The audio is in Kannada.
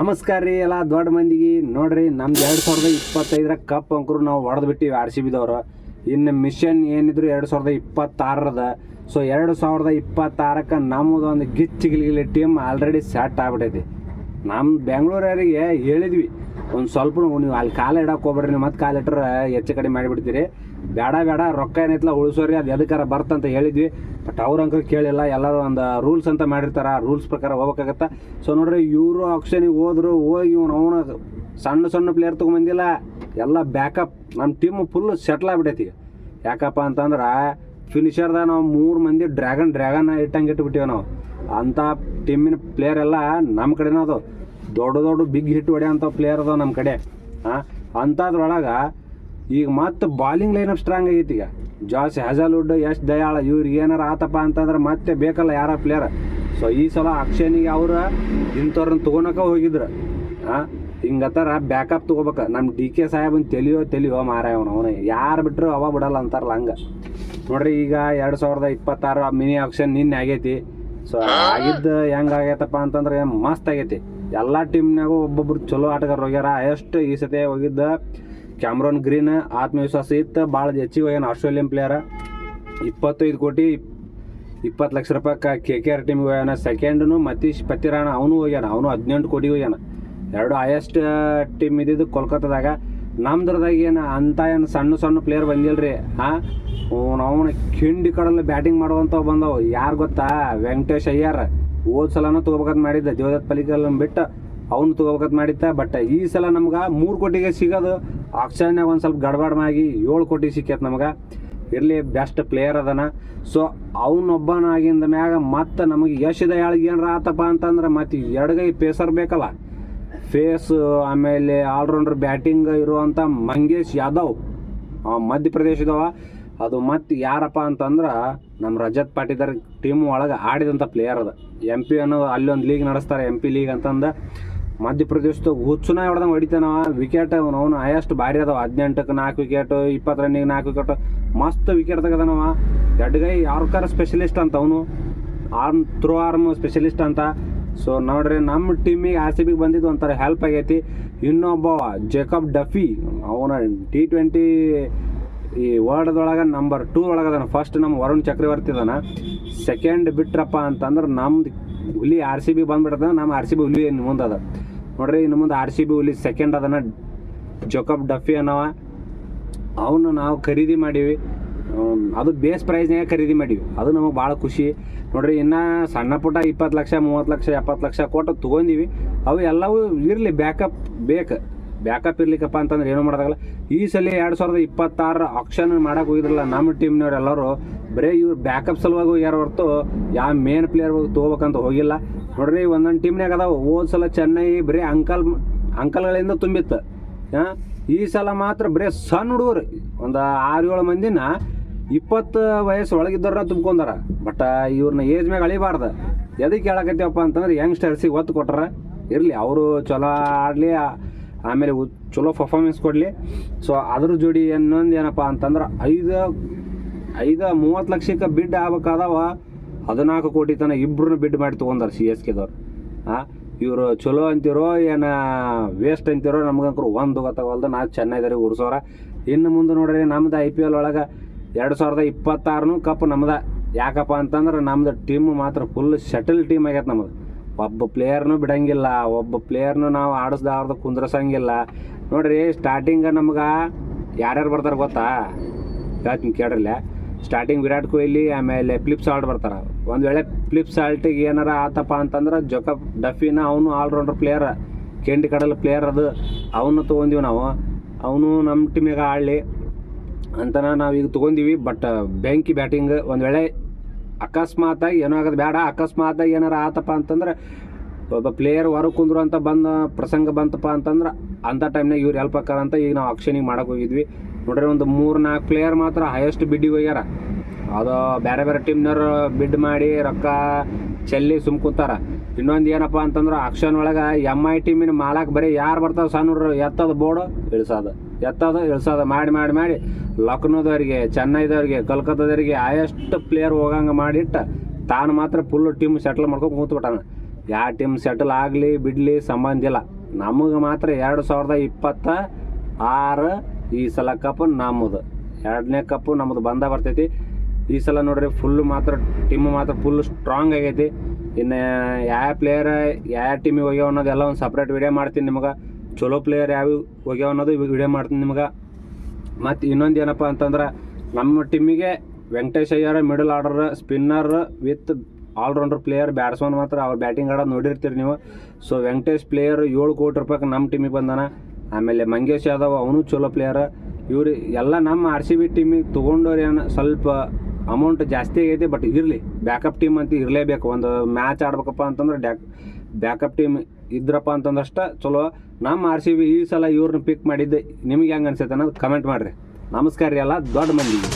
ನಮಸ್ಕಾರ ರೀ ಎಲ್ಲ ದೊಡ್ಡ ಮಂದಿಗೆ. ನೋಡ್ರಿ ನಮ್ದು 2025 ಕಪ್ ಅಂಕರು ನಾವು ಹೊಡೆದು ಬಿಟ್ಟಿವಿ RCBದವ್ರು. ಇನ್ನು ಮಿಷನ್ ಏನಿದ್ರು 2026ರದ. ಸೊ 2026ಕ್ಕೆ ನಮ್ಮದೊಂದು ಗಿಚ್ಚಿಗಿಲಿ ಟೀಮ್ ಆಲ್ರೆಡಿ ಸೆಟ್ ಆಗ್ಬಿಟ್ಟೈತಿ. ನಮ್ಮ ಬೆಂಗಳೂರವರಿಗೆ ಹೇಳಿದ್ವಿ, ಒಂದು ಸ್ವಲ್ಪ ನೀವು ಅಲ್ಲಿ ಕಾಲ ಇಡಕ್ಕೆ ಹೋಗ್ಬೇಡ್ರಿ, ನೀವು ಮತ್ತೆ ಕಾಲು ಇಟ್ಟರೆ ಹೆಚ್ಚು ಕಡಿಮೆ ಮಾಡಿಬಿಡ್ತೀರಿ, ಬೇಡ ರೊಕ್ಕ ಏನೈತಲ್ಲ ಉಳಿಸೋರಿ, ಅದು ಎದಕ್ಕಾರ ಬರ್ತಂತ ಹೇಳಿದ್ವಿ. ಬಟ್ ಅವ್ರ ಅಂಕಲ್ ಕೇಳಿಲ್ಲ. ಎಲ್ಲರೂ ಒಂದು ರೂಲ್ಸ್ ಅಂತ ಮಾಡಿರ್ತಾರೆ, ಆ ರೂಲ್ಸ್ ಪ್ರಕಾರ ಹೋಗ್ಬೇಕಾಗತ್ತೆ. ಸೊ ನೋಡ್ರಿ, ಇವರು ಆಕ್ಷನಿಗೆ ಹೋದ್ರು, ಹೋಗಿ ಅವನು ಸಣ್ಣ ಪ್ಲೇಯರ್ ತೊಗೊಂಬಂದಿಲ್ಲ, ಎಲ್ಲ ಬ್ಯಾಕಪ್. ನಮ್ಮ ಟೀಮು ಫುಲ್ ಸೆಟ್ಲ್ ಆಗ್ಬಿಟ್ಟೈತಿ ಈಗ. ಯಾಕಪ್ಪ ಅಂತಂದ್ರೆ ಫಿನಿಷರ್ದಾಗ ನಾವು 3 ಮಂದಿ ಡ್ರ್ಯಾಗನ್ ಇಟ್ಟಂಗೆ ಇಟ್ಬಿಟ್ಟಿವಿ ನಾವು. ಅಂಥ ಟೀಮಿನ ಪ್ಲೇಯರ್ ಎಲ್ಲ ನಮ್ಮ ಕಡೆನೇ ಅದು. ದೊಡ್ಡ ಬಿಗ್ ಹಿಟ್ ಹೊಡೆಯೋಂಥ ಪ್ಲೇಯರ್ ಅದಾವ ನಮ್ಮ ಕಡೆ. ಅಂಥದ್ರೊಳಗೆ ಈಗ ಮತ್ತೆ ಬಾಲಿಂಗ್ ಲೈನಪ್ ಸ್ಟ್ರಾಂಗ್ ಆಗೈತಿ. ಈಗ ಜಾಸ್ ಹ್ಯಾಜಲ್ವುಡ್, ಯಶ್ ದಯಾಳ್ ಇವ್ರಿಗೆ ಏನಾರು ಆತಪ್ಪ ಅಂತಂದ್ರೆ ಮತ್ತೆ ಬೇಕಲ್ಲ ಯಾರ ಪ್ಲೇಯರ್. ಸೊ ಈ ಸಲ ಅಕ್ಷನಿಗೆ ಅವ್ರು ಇಂಥವ್ರನ್ನ ತೊಗೊಳಕ್ಕೆ ಹೋಗಿದ್ರು. ಹಿಂಗತ್ತಾರ ಬ್ಯಾಕಪ್ ತೊಗೋಬೇಕು. ನಮ್ಮ DK ಸಾಹೇಬನ್ ತೆಲಿಯೋ ಮಾರಾಯ ಅವನು ಯಾರು ಬಿಟ್ಟರು ಅವ ಬಿಡಲ್ಲ ಅಂತಾರಲ್ಲ ಹಂಗೆ. ನೋಡ್ರಿ, ಈಗ 2026 ಮಿನಿ ಆಕ್ಷನ್ ನಿನ್ನೆ ಆಗೈತಿ. ಸೊ ಆಗಿದ್ದು ಹೆಂಗಾಗೈತಪ್ಪ ಅಂತಂದ್ರೆ ಮಸ್ತ್ ಆಗೈತಿ. ಎಲ್ಲ ಟೀಮ್ನಾಗೂ ಒಬ್ಬೊಬ್ರು ಚಲೋ ಆಟಗಾರರು ಹೋಗ್ಯಾರ. ಎಷ್ಟು ಈ ಸತಿ ಹೋಗಿದ್ದ ಕ್ಯಾಮ್ರಾನ್ ಗ್ರೀನ್ ಆತ್ಮವಿಶ್ವಾಸ ಇತ್ತು, ಭಾಳ ಹೆಚ್ಚಿಗೆ ಹೋಗ್ಯಾನ. ಆಸ್ಟ್ರೇಲಿಯನ್ ಪ್ಲೇಯರ್ 25 ಕೋಟಿ 20 ಲಕ್ಷ ರೂಪಾಯಿ KKR ಟೀಮಿಗೆ ಹೋಗ್ಯಾನ. ಸೆಕೆಂಡ್ನು ಮತೀಶ್ ಪತಿರಾಣ ಅವನು ಹೋಗ್ಯಾನ, ಅವನು 18 ಕೋಟಿಗೆ ಹೋಗ್ಯಾನ. 2 ಹೈಯೆಸ್ಟ್ ಟೀಮ್ ಇದ್ದಿದ್ದು ಕೋಲ್ಕತ್ತಾದಾಗ. ನಮ್ದ್ರದಾಗ ಏನು ಅಂತ ಏನು ಸಣ್ಣ ಪ್ಲೇಯರ್ ಬಂದಿಲ್ರಿ. ಅವನ ಕಿಂಡಿ ಕಡಲ್ಲಿ ಬ್ಯಾಟಿಂಗ್ ಮಾಡುವಂಥವು ಬಂದವು. ಯಾರು ಗೊತ್ತಾ? ವೆಂಕಟೇಶ್ ಅಯ್ಯರ್. ಹೋದ ಸಲನೂ ತೊಗೋಬೇಕಂತ ಮಾಡಿದ್ದ, ದೇವದತ್ ಪಲ್ಲಿಕಲ್ನ ಬಿಟ್ಟು ಅವನು ತೊಗೋಬೇಕಂತ ಮಾಡಿದ್ದ. ಬಟ್ ಈ ಸಲ ನಮ್ಗೆ 3 ಕೋಟಿಗೆ ಸಿಗೋದು ಆಕ್ಷನ್ನಾಗ ಒಂದು ಸ್ವಲ್ಪ ಗಡ್ಬಡ್ಮಾಗಿ 7 ಕೋಟಿ ಸಿಕ್ಕೈತೆ ನಮ್ಗೆ. ಇರಲಿ, ಬೆಸ್ಟ್ ಪ್ಲೇಯರ್ ಅದನ. ಸೊ ಅವನೊಬ್ಬನಾಗಿಂದ ಮ್ಯಾಗ ಮತ್ತೆ ನಮಗೆ ಯಶ್ ದಯಾಳ್ಗೆ ಏನಾರ ಆತಪ್ಪ ಅಂತಂದ್ರೆ ಮತ್ತೆ ಎಡಗೈ ಪೇಸರ್ ಬೇಕಲ್ಲ, ಆಮೇಲೆ ಆಲ್ರೌಂಡರ್ ಬ್ಯಾಟಿಂಗ್ ಇರುವಂಥ ಮಂಗೇಶ್ ಯಾದವ್ ಮಧ್ಯಪ್ರದೇಶದವ. ಅದು ಮತ್ತು ಯಾರಪ್ಪ ಅಂತಂದ್ರೆ ನಮ್ಮ ರಜತ್ ಪಾಟೀದಾರ್ ಟೀಮ್ ಒಳಗೆ ಆಡಿದಂಥ ಪ್ಲೇಯರ್ ಅದು. MP ಅನ್ನೋದು ಅಲ್ಲಿ ಒಂದು ಲೀಗ್ ನಡೆಸ್ತಾರೆ, MP ಲೀಗ್ ಅಂತಂದು. ಮಧ್ಯಪ್ರದೇಶದಾಗ ಹುಚ್ಚುನ ಹೊಡೆದಂಗೆ ಹೊಡಿತಾನವ. ವಿಕೆಟ್ ಅವನು ಹೈಯೆಸ್ಟ್ ಭಾರಿ ಅದಾವ. 18ಕ್ಕೆ 4 ವಿಕೆಟು, 20 ರನ್ನಿಗೆ 4 ವಿಕೆಟು, ಮಸ್ತ್ ವಿಕೆಟ್ ತೆಗೆದನವ. ಎಡ್ಗೈ ಯಾರ್ಕರ್ ಸ್ಪೆಷಲಿಸ್ಟ್ ಅಂತ, ಅವನು ಥ್ರೋ ಆರ್ಮ್ ಸ್ಪೆಷಲಿಸ್ಟ್ ಅಂತ. ಸೊ ನೋಡ್ರಿ, ನಮ್ಮ ಟೀಮಿಗೆ RCB ಬಂದಿದ್ದು ಒಂಥರ ಹೆಲ್ಪ್ ಆಗೈತಿ. ಇನ್ನೊಬ್ಬ ಜೇಕಬ್ ಡಫಿ, ಅವನ T20 ಈ ವರ್ಲ್ಡ್ದೊಳಗೆ ನಂಬರ್ 2 ಒಳಗದಾನ. ಫಸ್ಟ್ ನಮ್ಮ ವರುಣ್ ಚಕ್ರವರ್ತಿ ಅದಾನ. ಸೆಕೆಂಡ್ ಬಿಟ್ರಪ್ಪ ಅಂತಂದ್ರೆ ನಮ್ದು ಹುಲಿ RCB ಬಂದ್ಬಿಡ್ತದ. ನಮ್ಮ RCB ಹುಲಿ ಇನ್ನು ಮುಂದೆ ಅದ ನೋಡ್ರಿ. ಇನ್ನು ಮುಂದೆ RCB ಹುಲಿ ಸೆಕೆಂಡ್ ಅದನ್ನ ಜೇಕಬ್ ಡಫಿ ಅನ್ನವ. ಅವನು ನಾವು ಖರೀದಿ ಮಾಡೀವಿ. ಅದು ಬೇಸ್ ಪ್ರೈಸ್ನಾಗ ಖರೀದಿ ಮಾಡೀವಿ. ಅದು ನಮಗೆ ಭಾಳ ಖುಷಿ ನೋಡ್ರಿ. ಇನ್ನು ಸಣ್ಣ ಪುಟ್ಟ 20 ಲಕ್ಷ 30 ಲಕ್ಷ 70 ಲಕ್ಷ ಕೊಟ್ಟು ತೊಗೊಂಡಿವಿ. ಅವು ಎಲ್ಲವೂ ಇರಲಿ, ಬ್ಯಾಕಪ್ ಇರ್ಲಿಕ್ಕಪ್ಪ ಅಂತಂದ್ರೆ ಏನೂ ಮಾಡೋದಾಗಲ್ಲ. ಈ ಸಲ 2026 ಆಕ್ಷನ್ ಮಾಡಕ್ಕೆ ಹೋಗಿದ್ರಲ್ಲ ನಮ್ಮ ಟೀಮ್ನವ್ರು ಎಲ್ಲರೂ, ಬರೀ ಇವ್ರು ಬ್ಯಾಕಪ್ ಸಲುವಾಗಿ ಹೋಗ್ಯಾರ ಹೊರತು ಯಾವ ಮೇನ್ ಪ್ಲೇಯರ್ ಹೋಗಿ ತೊಗೋಬೇಕಂತ ಹೋಗಿಲ್ಲ. ನೋಡ್ರಿ, ಒಂದೊಂದು ಟೀಮ್ನಾಗ ಅದಾವ. ಹೋದ ಸಲ ಚೆನ್ನೈ ಬರೀ ಅಂಕಲ್ಗಳಿಂದ ತುಂಬಿತ್ತು. ಈ ಸಲ ಮಾತ್ರ ಬರೀ ಸಣ್ಣ ಹುಡುಗರು ಒಂದು 6-7 ಮಂದಿನ 20 ವಯಸ್ಸು ಒಳಗಿದ್ದವ್ರನ್ನ ತುಂಬ್ಕೊಂಡಾರ. ಬಟ್ ಇವ್ರನ್ನ ಏಜ್ ಮ್ಯಾಗ ಅಳಿಬಾರ್ದು. ಎದಕ್ಕೆ ಹೇಳಕತ್ತೀವಪ್ಪ ಅಂತಂದ್ರೆ ಯಂಗ್ಸ್ಟರ್ಸಿಗೆ ಒತ್ತು ಕೊಟ್ಟಾರ. ಇರಲಿ, ಅವರು ಚಲೋ ಆಡಲಿ, ಆಮೇಲೆ ಚಲೋ ಪರ್ಫಾರ್ಮೆನ್ಸ್ ಕೊಡಲಿ. ಸೊ ಅದ್ರ ಜೋಡಿ ಇನ್ನೊಂದು ಏನಪ್ಪ ಅಂತಂದ್ರೆ 30 ಲಕ್ಷಕ್ಕೆ ಬಿಡ್ ಆಗ್ಬೇಕಾದವ 14 ಕೋಟಿ ತನಕ ಇಬ್ಬರನ್ನ ಬಿಡ್ ಮಾಡಿ ತೊಗೊಂಡಾರ CSKದವ್ರು. ಇವರು ಚಲೋ ಅಂತಿರೋ ಏನು ವೇಸ್ಟ್ ಅಂತಿರೋ ನಮ್ಗಂಕರು ಒಂದು ಗೊತ್ತಾಗಲ್ದು. ನಾವು ಚೆನ್ನೈದವ್ರಿಗೆ ಉಡ್ಸೋರ. ಇನ್ನು ಮುಂದೆ ನೋಡ್ರಿ, ನಮ್ದು IPL ಒಳಗೆ 2026 ಕಪ್ ನಮ್ದು. ಯಾಕಪ್ಪ ಅಂತಂದ್ರೆ ನಮ್ದು ಟೀಮು ಮಾತ್ರ ಫುಲ್ ಶಟಲ್ ಟೀಮ್ ಆಗೈತೆ ನಮ್ಮದು. ಒಬ್ಬ ಪ್ಲೇಯರ್ನೂ ಬಿಡಂಗಿಲ್ಲ, ಒಬ್ಬ ಪ್ಲೇಯರ್ನು ನಾವು ಆಡಿಸ್ದಾರ್ದು ಕುಂದ್ರಸಂಗಿಲ್ಲ. ನೋಡ್ರಿ, ಸ್ಟಾರ್ಟಿಂಗ ನಮ್ಗೆ ಯಾರ್ಯಾರು ಬರ್ತಾರೆ ಗೊತ್ತಾ? ಹೇಳ್ತೀನಿ ಕೇಳ್ರಲ್ಲ. ಸ್ಟಾರ್ಟಿಂಗ್ ವಿರಾಟ್ ಕೊಹ್ಲಿ, ಆಮೇಲೆ ಫ್ಲಿಪ್ ಸಾಲ್ಟ್ ಬರ್ತಾರೆ. ಒಂದು ವೇಳೆ ಫ್ಲಿಪ್ ಸಾಲ್ಟಿಗೆ ಏನಾರ ಆತಪ್ಪ ಅಂತಂದ್ರೆ ಜೇಕಬ್ ಡಫಿನ, ಅವನು ಆಲ್ರೌಂಡರ್ ಪ್ಲೇಯರ್, ಕೆಂಡಿ ಕಡಲ್ ಪ್ಲೇಯರ್ ಅದು. ಅವನು ತೊಗೊಂಡಿವಿ ನಾವು. ಅವನು ನಮ್ಮ ಟೀಮಿಗೆ ಆಡಲಿ ಅಂತನ ನಾವು ಈಗ ತೊಗೊಂಡಿವಿ. ಬಟ್ ಬೆಂಕಿ ಬ್ಯಾಟಿಂಗ್. ಒಂದು ವೇಳೆ ಅಕಸ್ಮಾತಾಗಿ ಏನೋ ಆಗೋದು ಬೇಡ, ಅಕಸ್ಮಾತಾಗಿ ಏನಾರ ಆತಪ್ಪ ಅಂತಂದ್ರೆ ಒಬ್ಬ ಪ್ಲೇಯರ್ ಹೊರಗೆ ಕುಂದ್ರು ಅಂತ ಪ್ರಸಂಗ ಬಂತಪ್ಪ ಅಂತಂದ್ರೆ ಅಂಥ ಟೈಮ್ನಾಗ ಇವ್ರು ಹೆಲ್ಪ್ ಆಕಾರ ಅಂತ ಈಗ ನಾವು ಆಕ್ಷನಿಗೆ ಮಾಡಕ್ಕೆ ಹೋಗಿದ್ವಿ. ನೋಡ್ರಿ, ಒಂದು 3-4 ಪ್ಲೇಯರ್ ಮಾತ್ರ ಹೈಯೆಸ್ಟ್ ಬಿಡ್ಡಿಗೆ ಹೋಗ್ಯಾರ. ಅದು ಬೇರೆ ಟೀಮ್ನವ್ರು ಬಿಡ್ ಮಾಡಿ ರೊಕ್ಕ ಚೆಲ್ಲಿ ಸುಮ್ಕುಂತಾರ. ಇನ್ನೊಂದು ಏನಪ್ಪ ಅಂತಂದ್ರೆ ಆಕ್ಷನ್ ಒಳಗೆ MI ಟೀಮಿನ ಮಾಲಕ್ಕೆ ಬರೀ ಯಾರು ಬರ್ತಾವೆ ಸಣ್ಣ ಹುಡ್ರು, ಎತ್ತೋದು ಬೋರ್ಡು ಇಳಿಸೋದು ಮಾಡಿ ಲಕ್ನೋದವ್ರಿಗೆ, ಚೆನ್ನೈದವ್ರಿಗೆ, ಕಲ್ಕತ್ತಾದವ್ರಿಗೆ ಹೈಯೆಸ್ಟ್ ಪ್ಲೇಯರ್ ಹೋಗಂಗೆ ಮಾಡಿಟ್ಟು ತಾನು ಮಾತ್ರ ಫುಲ್ ಟೀಮ್ ಸೆಟ್ಲ್ ಮಾಡ್ಕೊಂಡು ಕೂತ್ಬಿಟ್ಟಾನ. ಯಾವ ಟೀಮ್ ಸೆಟಲ್ ಆಗಲಿ ಬಿಡಲಿ ಸಂಬಂಧ ಇಲ್ಲ. ನಮಗೆ ಮಾತ್ರ 2026 ಈ ಸಲ ಕಪ್ ನಮ್ಮದು, 2ನೇ ಕಪ್ಪು ನಮ್ಮದು ಬಂದ ಬರ್ತೈತಿ ಈ ಸಲ. ನೋಡ್ರಿ ಫುಲ್ಲು ಮಾತ್ರ ಟೀಮು ಮಾತ್ರ ಫುಲ್ ಸ್ಟ್ರಾಂಗ್ ಆಗೈತಿ. ಇನ್ನು ಯಾವ ಪ್ಲೇಯರ್ ಯಾವ ಟೀಮಿಗೆ ಹೋಗ್ಯಾವ ಅನ್ನೋದು ಎಲ್ಲ ಒಂದು ಸಪ್ರೇಟ್ ವಿಡಿಯೋ ಮಾಡ್ತೀನಿ ನಿಮಗೆ. ಚಲೋ ಪ್ಲೇಯರ್ ಯಾವ ಹೋಗ್ಯಾವ ಅನ್ನೋದು ವಿಡಿಯೋ ಮಾಡ್ತೀನಿ ನಿಮ್ಗೆ. ಮತ್ತು ಇನ್ನೊಂದು ಏನಪ್ಪ ಅಂತಂದ್ರೆ ನಮ್ಮ ಟೀಮಿಗೆ Venkatesh Iyer middle order spinner with all-rounder player, batsman ಮಾತ್ರ ಅವ್ರು ಬ್ಯಾಟಿಂಗ್ ಆಡೋದು ನೋಡಿರ್ತೀರಿ ನೀವು. ಸೊ ವೆಂಕಟೇಶ್ ಪ್ಲೇಯರ್ 7 ಕೋಟಿ ರೂಪಾಯಿಗೆ ನಮ್ಮ ಟೀಮಿಗೆ ಬಂದಾನ. ಆಮೇಲೆ ಮಂಗೇಶ್ ಯಾದವ್ ಅವನು ಚಲೋ ಪ್ಲೇಯರ್. ಇವ್ರು ಎಲ್ಲ ನಮ್ಮ RCB ಟೀಮಿಗೆ ತೊಗೊಂಡವ್ರು ಏನು ಸ್ವಲ್ಪ ಅಮೌಂಟ್ ಜಾಸ್ತಿ ಆಗೈತಿ, ಬಟ್ ಇರಲಿ ಬ್ಯಾಕಪ್ ಟೀಮ್ ಅಂತ ಇರಲೇಬೇಕು. ಒಂದು ಮ್ಯಾಚ್ ಆಡ್ಬೇಕಪ್ಪ ಅಂತಂದ್ರೆ ಬ್ಯಾಕಪ್ ಟೀಮ್ ಇದ್ರಪ್ಪ ಅಂತಂದಷ್ಟ ಚಲೋ. ನಮ್ಮ RCB ಈ ಸಲ ಇವ್ರನ್ನ ಪಿಕ್ ಮಾಡಿದ್ದೆ ನಿಮ್ಗೆ ಹೆಂಗೆ ಅನ್ಸೈತೆ ಅನ್ನೋದು ಕಮೆಂಟ್ ಮಾಡಿರಿ. ನಮಸ್ಕಾರ ರೀ ಎಲ್ಲ ದೊಡ್ಡ ಮಂದಿಗೆ.